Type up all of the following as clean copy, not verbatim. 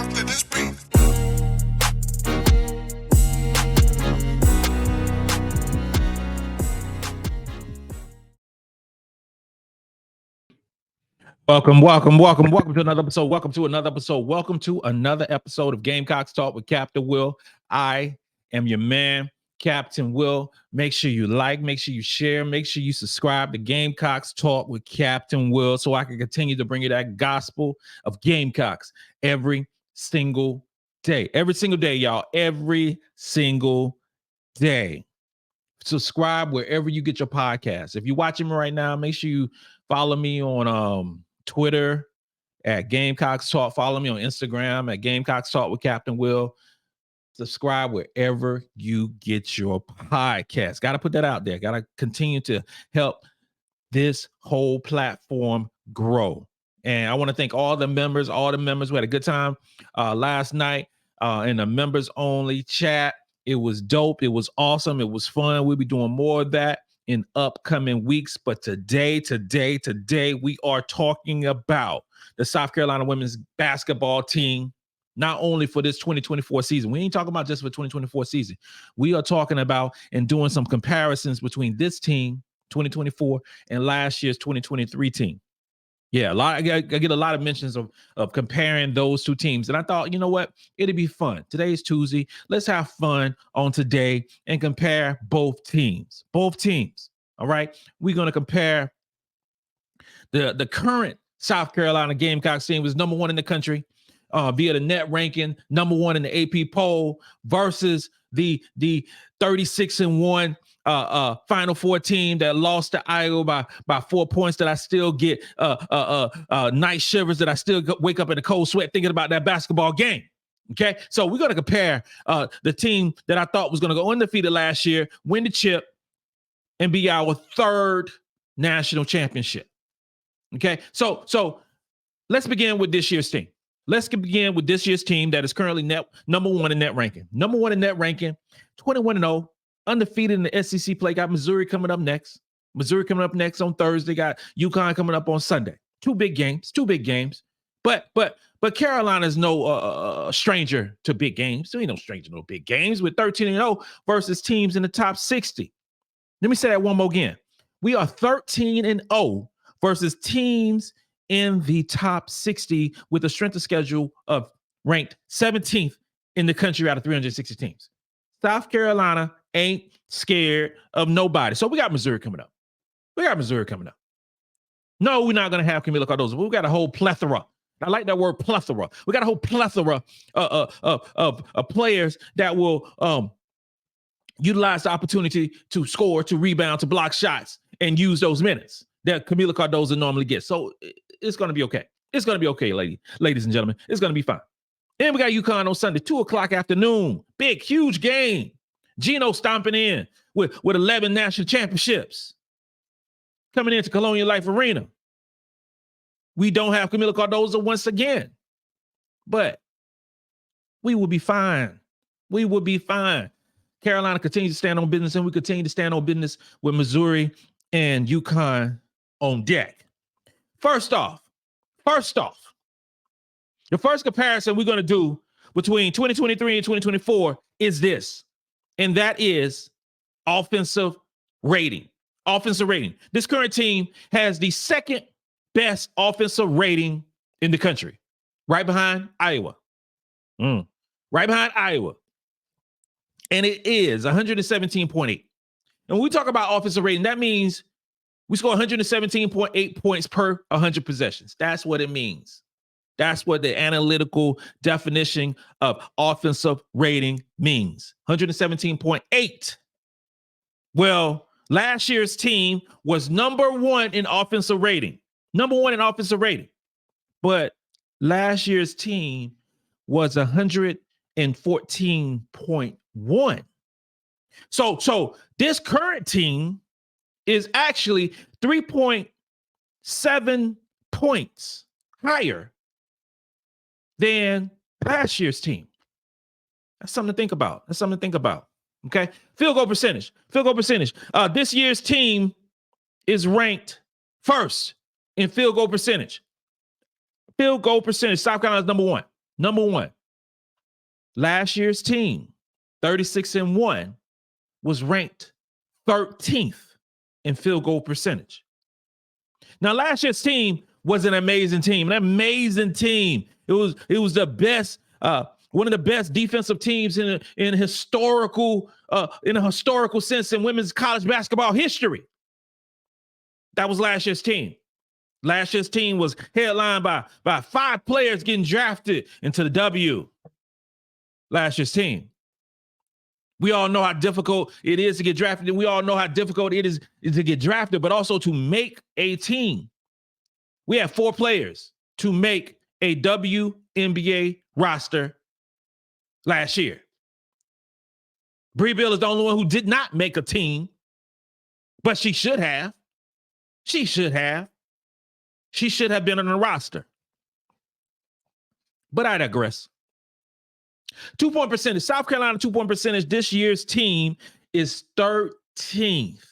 after this beat. Welcome to another episode. Welcome to another episode of Gamecocks Talk with Captain Will. I am your man, Captain Will. Make sure you like, make sure you share, make sure you subscribe to Gamecocks Talk with Captain Will so I can continue to bring you that gospel of Gamecocks every single day. Every single day, y'all. Every single day. Subscribe wherever you get your podcasts. If you're watching me right now, make sure you follow me on Twitter at Gamecocks Talk. Follow me on Instagram at Gamecocks Talk with Captain Will. Subscribe wherever you get your podcast. Got to put that out there. Got to continue to help this whole platform grow. And I want to thank all the members. We had a good time last night in the members only chat. It was dope. It was awesome. It was fun. We'll be doing more of that in upcoming weeks. But today, we are talking about the South Carolina women's basketball team, not only for this 2024 season. We ain't talking about just for 2024 season. We are talking about and doing some comparisons between this team, 2024, and last year's 2023 team. Yeah, I get a lot of mentions of comparing those two teams. And I thought, you know what? It'd be fun. Today's Tuesday. Let's have fun on today and compare both teams. All right. We're going to compare the current South Carolina Gamecocks team, was number one in the country via the net ranking, number one in the AP poll, versus the 36-1 Final Four team that lost to Iowa by 4 points, that I still get night shivers, that I still wake up in a cold sweat thinking about that basketball game. Okay, so we're going to compare the team that I thought was going to go undefeated last year, win the chip, and be our third national championship. Okay, so let's begin with this year's team. Let's begin with this year's team that is currently number one in net ranking. 21-0, undefeated in the SEC play. Got Missouri coming up next. On Thursday. Got UConn coming up on Sunday. Two big games. But Carolina's no stranger to big games. There ain't no stranger to no big games. With 13-0 versus teams in the top 60. Let me say that one more again. We are 13-0 versus teams in the top 60 with a strength of schedule of ranked 17th in the country out of 360 teams. South Carolina ain't scared of nobody. So we got Missouri coming up. No, we're not going to have Kamilla Cardoso, but we got a whole plethora. I like that word, plethora. We got a whole plethora of players that will utilize the opportunity to score, to rebound, to block shots, and use those minutes that Kamilla Cardoso normally gets. So it's going to be okay. It's going to be okay, ladies and gentlemen. It's going to be fine. And we got UConn on Sunday, 2:00 afternoon. Big, huge game. Geno stomping in with 11 national championships. Coming into Colonial Life Arena. We don't have Kamilla Cardoso once again. But we will be fine. Carolina continues to stand on business, and we continue to stand on business with Missouri and UConn on deck. First off, the first comparison we're going to do between 2023 and 2024 is this, and that is offensive rating. This current team has the second best offensive rating in the country, right behind Iowa. And it is 117.8. And when we talk about offensive rating, that means we score 117.8 points per 100 possessions. That's what it means. That's what the analytical definition of offensive rating means. 117.8. Well, last year's team was number one in offensive rating. But last year's team was 114.1. So this current team is actually 3.7 points higher than last year's team. That's something to think about. Okay. Field goal percentage. This year's team is ranked first in field goal percentage. South Carolina's number one. Number one, last year's team, 36-1, was ranked 13th in field goal percentage. Now, last year's team was an amazing team. It was the best, one of the best defensive teams in a historical sense in women's college basketball history. That was last year's team. Last year's team was headlined by 5 players getting drafted into the W. Last year's team. We all know how difficult it is to get drafted, and we all know how difficult it is to get drafted, but also to make a team. We have 4 players to make a WNBA roster last year. Brea Beal is the only one who did not make a team, but she should have. She should have been on the roster. But I digress. 2-point percentage. South Carolina 2-point percentage. This year's team is 13th.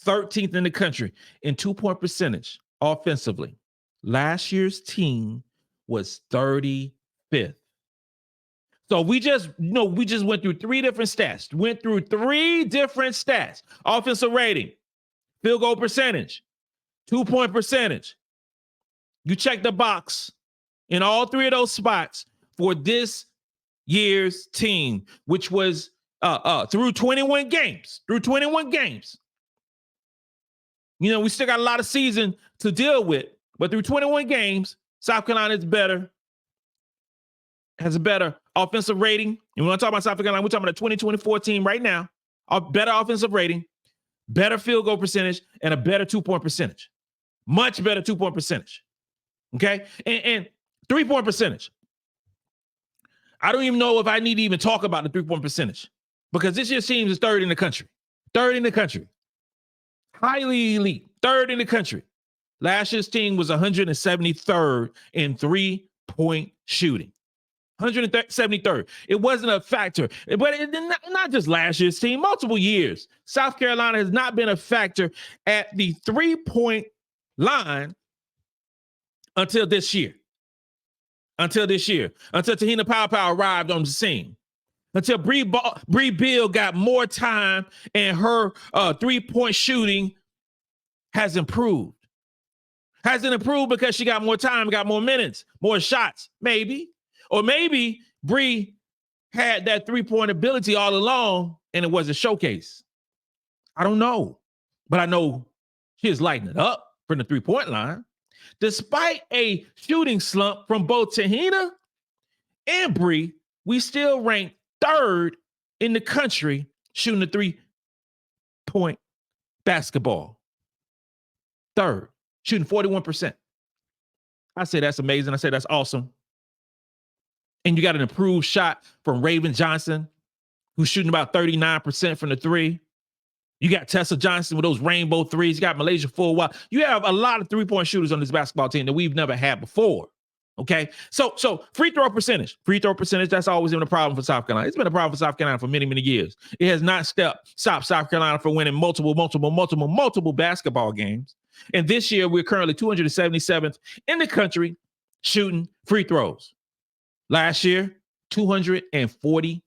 13th in the country in 2-point percentage offensively. Last year's team was 35th. So we just went through 3 different stats. Offensive rating, field goal percentage, 2-point percentage. You check the box in all 3 of those spots for this year's team, which was through 21 games. We still got a lot of season to deal with, but through 21 games, South Carolina has a better offensive rating. And when I talk about South Carolina, we're talking about a 2024 team right now. A better offensive rating, better field goal percentage, and a better 2-point percentage. Much better 2-point percentage. Okay? And 3-point percentage. I don't even know if I need to even talk about the 3-point percentage because this year's team is 3rd in the country. 3rd in the country. Highly elite. 3rd in the country. Last year's team was 173rd in 3-point shooting. 173rd. It wasn't a factor, but not just last year's team, multiple years. South Carolina has not been a factor at the 3-point line until this year. Until Te-Hina Paopao arrived on the scene. Until Brea Beal got more time and her 3-point shooting has improved. Has it improved because she got more time, got more minutes, more shots? Maybe. Or maybe Bree had that 3-point ability all along and it was a showcase. I don't know. But I know she is lighting it up from the 3-point line. Despite a shooting slump from both Te-Hina and Bree, we still rank 3rd in the country shooting the 3-point basketball. 3rd, shooting 41%. I say that's amazing. I say that's awesome. And you got an improved shot from Raven Johnson, who's shooting about 39% from the 3. You got Tessa Johnson with those rainbow threes. You got Malaysia Full. You have a lot of 3-point shooters on this basketball team that we've never had before. Okay. So free throw percentage, that's always been a problem for South Carolina. It's been a problem for South Carolina for many, many years. It has not stopped South Carolina from winning multiple basketball games. And this year we're currently 277th in the country shooting free throws. Last year, 245th.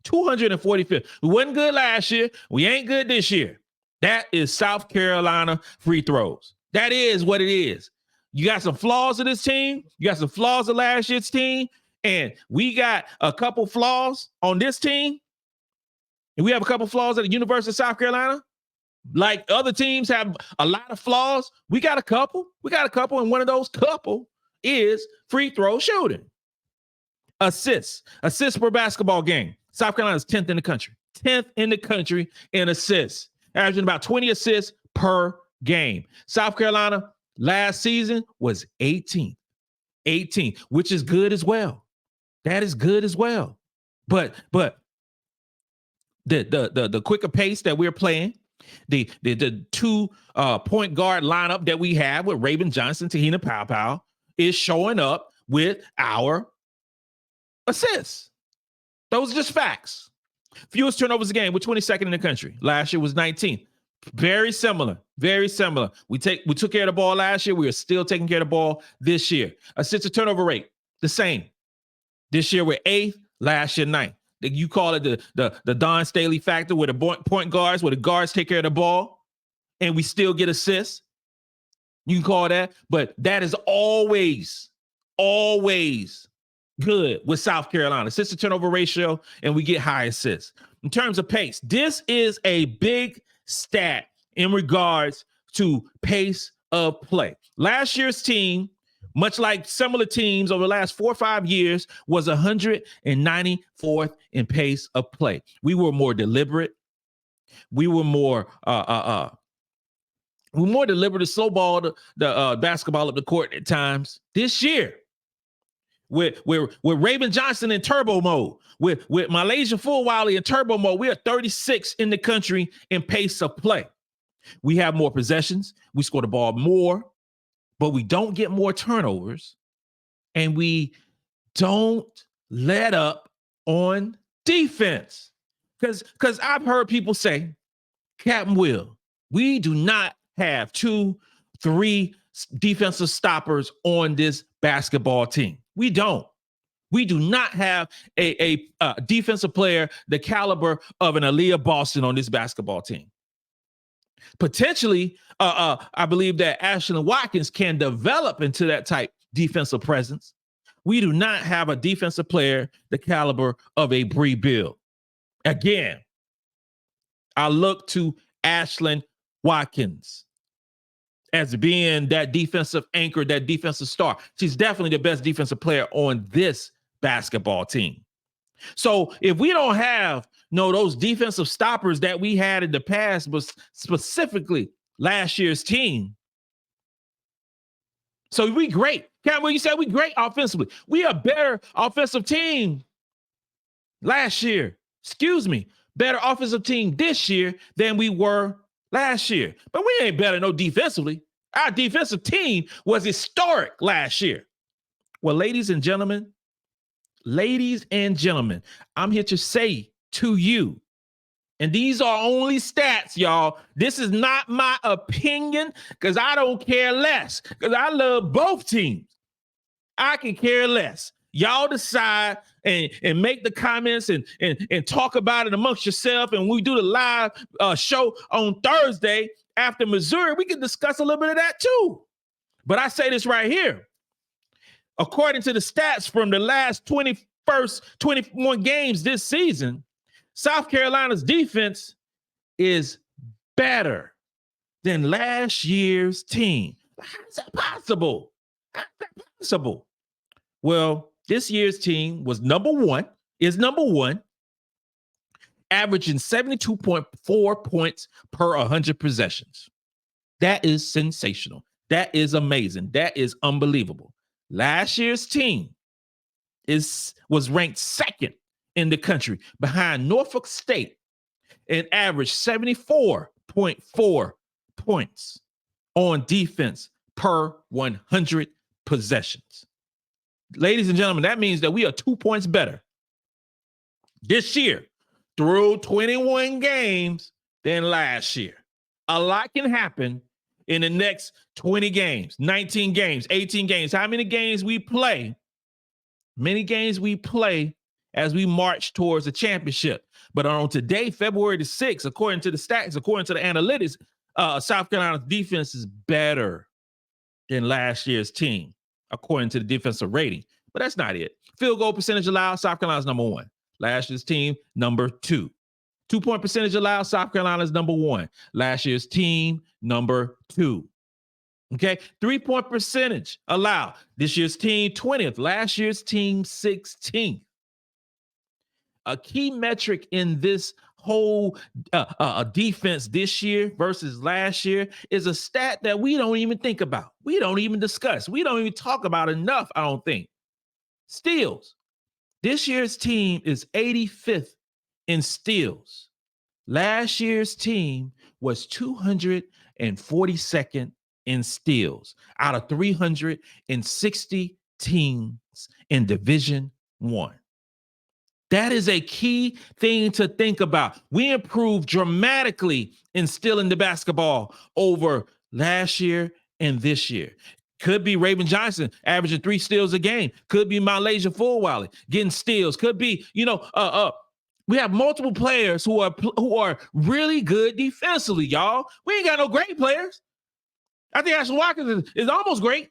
245th. We wasn't good last year. We ain't good this year. That is South Carolina free throws. That is what it is. You got some flaws in this team. You got some flaws in last year's team. And we got a couple flaws on this team. And we have a couple flaws at the University of South Carolina. Like other teams have a lot of flaws. We got a couple. And one of those couple is free throw shooting. Assists per basketball game. South Carolina is 10th in the country. 10th in the country in assists. Averaging about 20 assists per game. South Carolina last season was 18th. 18th, which is good as well. That is good as well. But the quicker pace that we're playing, the 2 point guard lineup that we have with Raven Johnson, Te-Hina Paopao is showing up with our assists. Those are just facts. Fewest turnovers a game. We're 22nd in the country. Last year was 19th. Very similar. We took care of the ball last year. We are still taking care of the ball this year. Assist to turnover rate. the same. This year we're 8th, last year 9th. You call it the Dawn Staley factor, where the point guards, where the guards take care of the ball, and we still get assists. You can call that, but that is always good with South Carolina. Assist to turnover ratio, and we get high assists. In terms of pace, this is a big stat in regards to pace of play. Last year's team, much like similar teams over the last 4 or 5 years, was 194th in pace of play. We were more deliberate. We were more deliberate to slow ball the basketball up the court at times. This year, with Raven Johnson in turbo mode, with Malaysia Fulwiley in turbo mode, we are 36 in the country in pace of play. We have more possessions. We score the ball more, but we don't get more turnovers, and we don't let up on defense. Because I've heard people say, Captain Will, we do not have 2, 3 defensive stoppers on this basketball team. We don't. We do not have a defensive player the caliber of an Aliyah Boston on this basketball team. Potentially, I believe that Ashlyn Watkins can develop into that type defensive presence. We do not have a defensive player the caliber of a Brea Beal. Again, I look to Ashlyn Watkins as being that defensive anchor, that defensive star. She's definitely the best defensive player on this basketball team. So if we don't have those defensive stoppers that we had in the past, but specifically last year's team, so we great. Cameron, you said we great offensively. We a better offensive team last year. Better offensive team this year than we were last year. But we ain't better defensively. Our defensive team was historic last year. Well, ladies and gentlemen, I'm here to say to you, and these are only stats, y'all. This is not my opinion, because I don't care less, because I love both teams. I can care less. Y'all decide and make the comments and talk about it amongst yourself. And when we do the live show on Thursday after Missouri, we can discuss a little bit of that too. But I say this right here. According to the stats from the last 21 games this season, South Carolina's defense is better than last year's team. How is that possible? Well, this year's team was number one, averaging 72.4 points per 100 possessions. That is sensational. That is amazing. That is unbelievable. Last year's team was ranked second in the country behind Norfolk State and averaged 74.4 points on defense per 100 possessions. Ladies and gentlemen, that means that we are 2 points better this year through 21 games than last year. A lot can happen in the next 20 games, 19 games, 18 games. How many games we play? Many games we play as we march towards a championship. But on today, February the 6th, according to the stats, according to the analytics, South Carolina's defense is better than last year's team, according to the defensive rating. But that's not it. Field goal percentage allowed, South Carolina's number one. Last year's team, number 2. 2-point percentage allowed, South Carolina's number 1. Last year's team, number 2. Okay, 3-point percentage allowed. This year's team, 20th. Last year's team, 16th. A key metric in this whole defense this year versus last year is a stat that we don't even think about. We don't even discuss. We don't even talk about enough, I don't think. Steals. This year's team is 85th in steals. Last year's team was 242nd in steals out of 360 teams in Division I. That is a key thing to think about. We improved dramatically in stealing the basketball over last year and this year. Could be Raven Johnson averaging 3 steals a game. Could be Malaysia Fulwiley getting steals. Could be, we have multiple players who are really good defensively, y'all. We ain't got no great players. I think Ashlyn Watkins is almost great.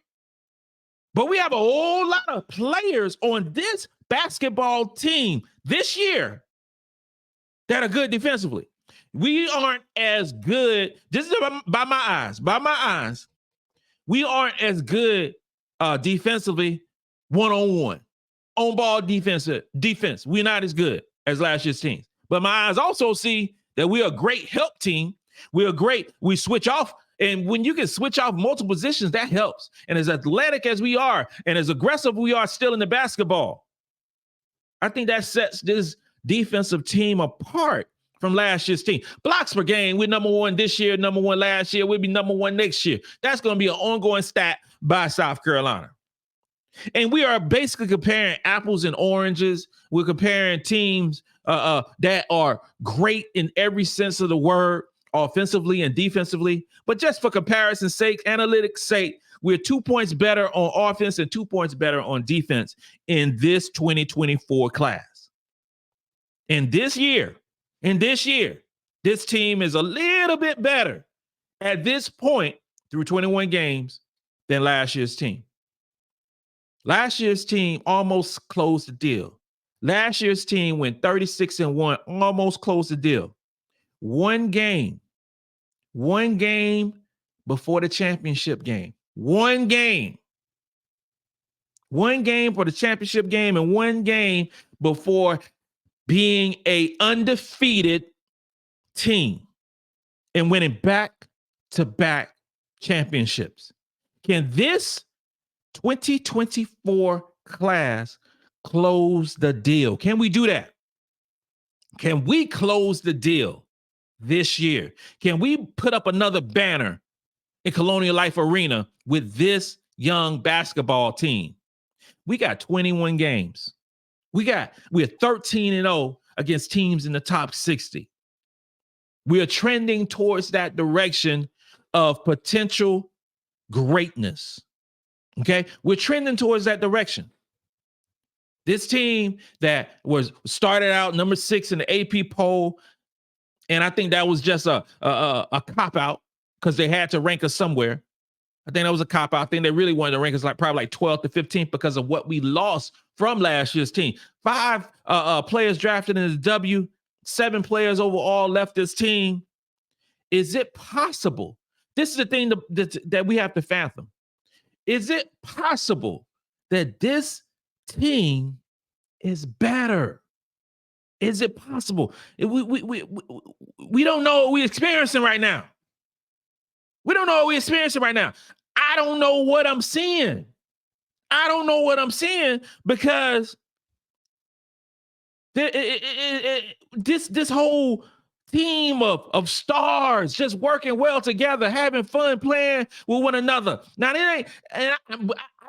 But we have a whole lot of players on this basketball team this year that are good defensively. We aren't as good, just by my eyes, we aren't as good defensively one-on-one. On-ball defense. We're not as good as last year's team. But my eyes also see that we're a great help team. We switch off. And when you can switch off multiple positions, that helps. And as athletic as we are and as aggressive we are still in the basketball, I think that sets this defensive team apart from last year's team. Blocks per game, we're number 1 this year, number 1 last year. We'll be number 1 next year. That's going to be an ongoing stat by South Carolina. And we are basically comparing apples and oranges. We're comparing teams that are great in every sense of the word, offensively and defensively. But just for comparison's sake, analytics sake, we're 2 points better on offense and 2 points better on defense in this 2024 class. In this year, this team is a little bit better at this point through 21 games than last year's team. Last year's team almost closed the deal. Last year's team went 36-1, almost closed the deal. One game before the championship game. One game for the championship game and one game before being a undefeated team and winning back-to-back championships. Can this 2024 class close the deal? Can we do that? Can we close the deal this year? Can we put up another banner in Colonial Life Arena with this young basketball team? We got 21 games. We're 13-0 against teams in the top 60. We are trending towards that direction of potential greatness. Okay, we're trending towards that direction. This team that was started out number 6 in the AP poll, and I think that was just a cop-out because they had to rank us somewhere. I think that was a cop-out. I think they really wanted to rank us probably 12th to 15th because of what we lost from last year's team. 5 players drafted in the W, 7 players overall left this team. Is it possible? This is the thing that we have to fathom. Is it possible that this team is better? Is it possible? We don't know what we're experiencing right now. We don't know what we're experiencing right now. I don't know what I'm seeing. I don't know what I'm seeing because this whole team of stars just working well together, having fun, playing with one another. Now, I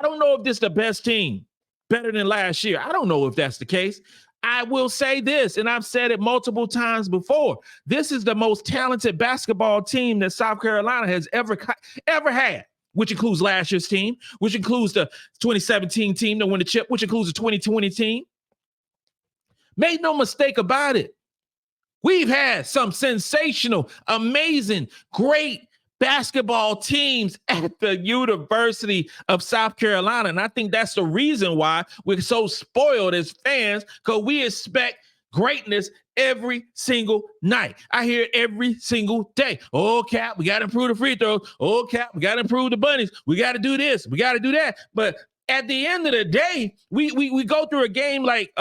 don't know if this is the best team, better than last year. I don't know if that's the case. I will say this, and I've said it multiple times before. This is the most talented basketball team that South Carolina has ever had, which includes last year's team, which includes the 2017 team that won the chip, which includes the 2020 team. Make no mistake about it. We've had some sensational, amazing, great basketball teams at the University of South Carolina. And I think that's the reason why we're so spoiled as fans, because we expect greatness every single night. I hear it every single day. Oh, Cap, we got to improve the free throws. Oh, Cap, we got to improve the bunnies. We got to do this. We got to do that. But at the end of the day, we go through a game like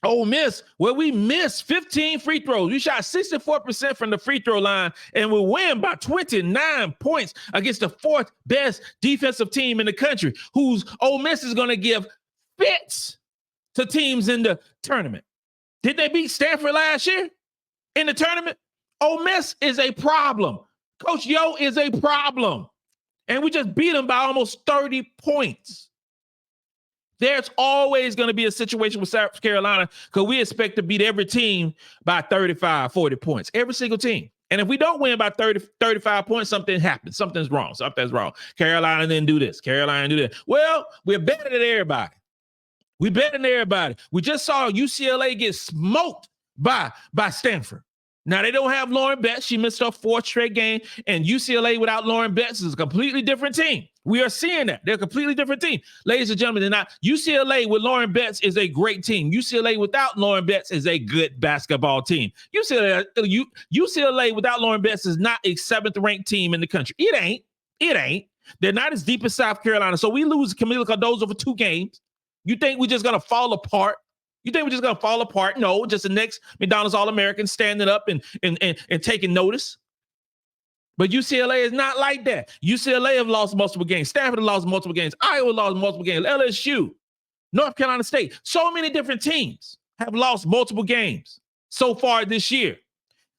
Ole Miss, where we missed 15 free throws. We shot 64% from the free throw line, and we win by 29 points against the 4th best defensive team in the country, whose Ole Miss is going to give fits to teams in the tournament. Did they beat Stanford last year in the tournament? Ole Miss is a problem. Coach Yo is a problem. And we just beat them by almost 30 points. There's always going to be a situation with South Carolina because we expect to beat every team by 35, 40 points. Every single team. And if we don't win by 30, 35 points, something happens. Something's wrong. Something's wrong. Carolina didn't do this. Carolina didn't do that. Well, we're better than everybody. We're better than everybody. We just saw UCLA get smoked by Stanford. Now, they don't have Lauren Betts. She missed her 4th straight game. And UCLA without Lauren Betts is a completely different team. We are seeing that. They're a completely different team. Ladies and gentlemen, they're not. UCLA with Lauren Betts is a great team. UCLA without Lauren Betts is a good basketball team. UCLA without Lauren Betts is not a 7th-ranked team in the country. It ain't. It ain't. They're not as deep as South Carolina. So we lose Kamilla Cardoso for 2 games. You think we're just going to fall apart? You think we're just going to fall apart? No, just the next McDonald's All-American standing up and taking notice. But UCLA is not like that. UCLA have lost multiple games. Stanford have lost multiple games. Iowa lost multiple games. LSU, North Carolina State. So many different teams have lost multiple games so far this year.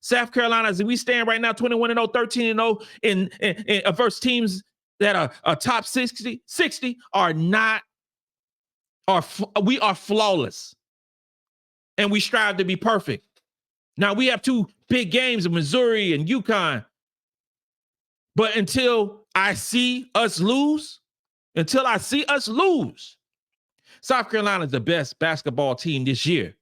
South Carolina, as we stand right now, 21-0, 13-0 in versus teams that are top 60 we are flawless. And we strive to be perfect. Now, we have 2 big games in Missouri and UConn. But until I see us lose, South Carolina is the best basketball team this year.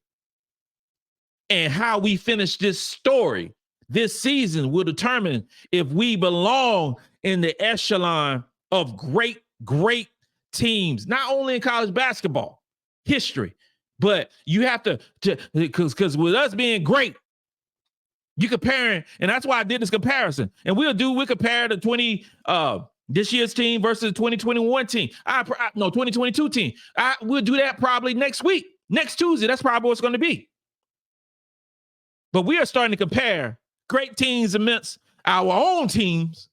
And how we finish this story this season will determine if we belong in the echelon of great, great teams, not only in college basketball history, but you have to because with us being great, you comparing, and that's why I did this comparison. And we'll compare the this year's team versus the 2021 team. 2022 team. We'll do that probably next week, next Tuesday. That's probably what it's going to be. But we are starting to compare great teams amidst our own teams,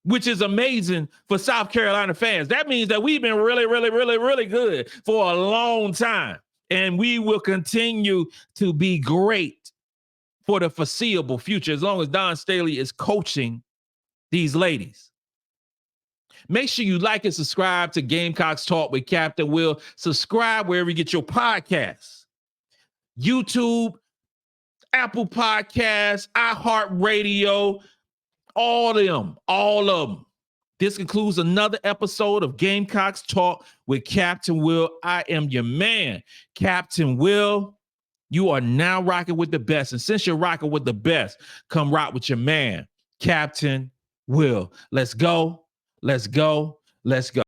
which is amazing for South Carolina fans. That means that we've been really, really, really, really good for a long time. And we will continue to be great for the foreseeable future as long as Dawn Staley is coaching these ladies. Make sure you like and subscribe to Gamecocks Talk with Captain Will. Subscribe wherever you get your podcasts. YouTube, Apple Podcasts, iHeartRadio, all of them. This concludes another episode of Gamecocks Talk with Captain Will. I am your man, Captain Will. You are now rocking with the best. And since you're rocking with the best, come rock with your man, Captain Will. Let's go. Let's go. Let's go.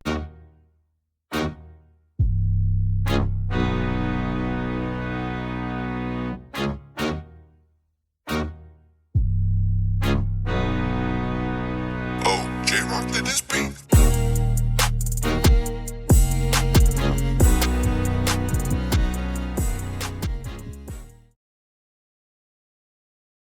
Oh, J-Rock did this beat.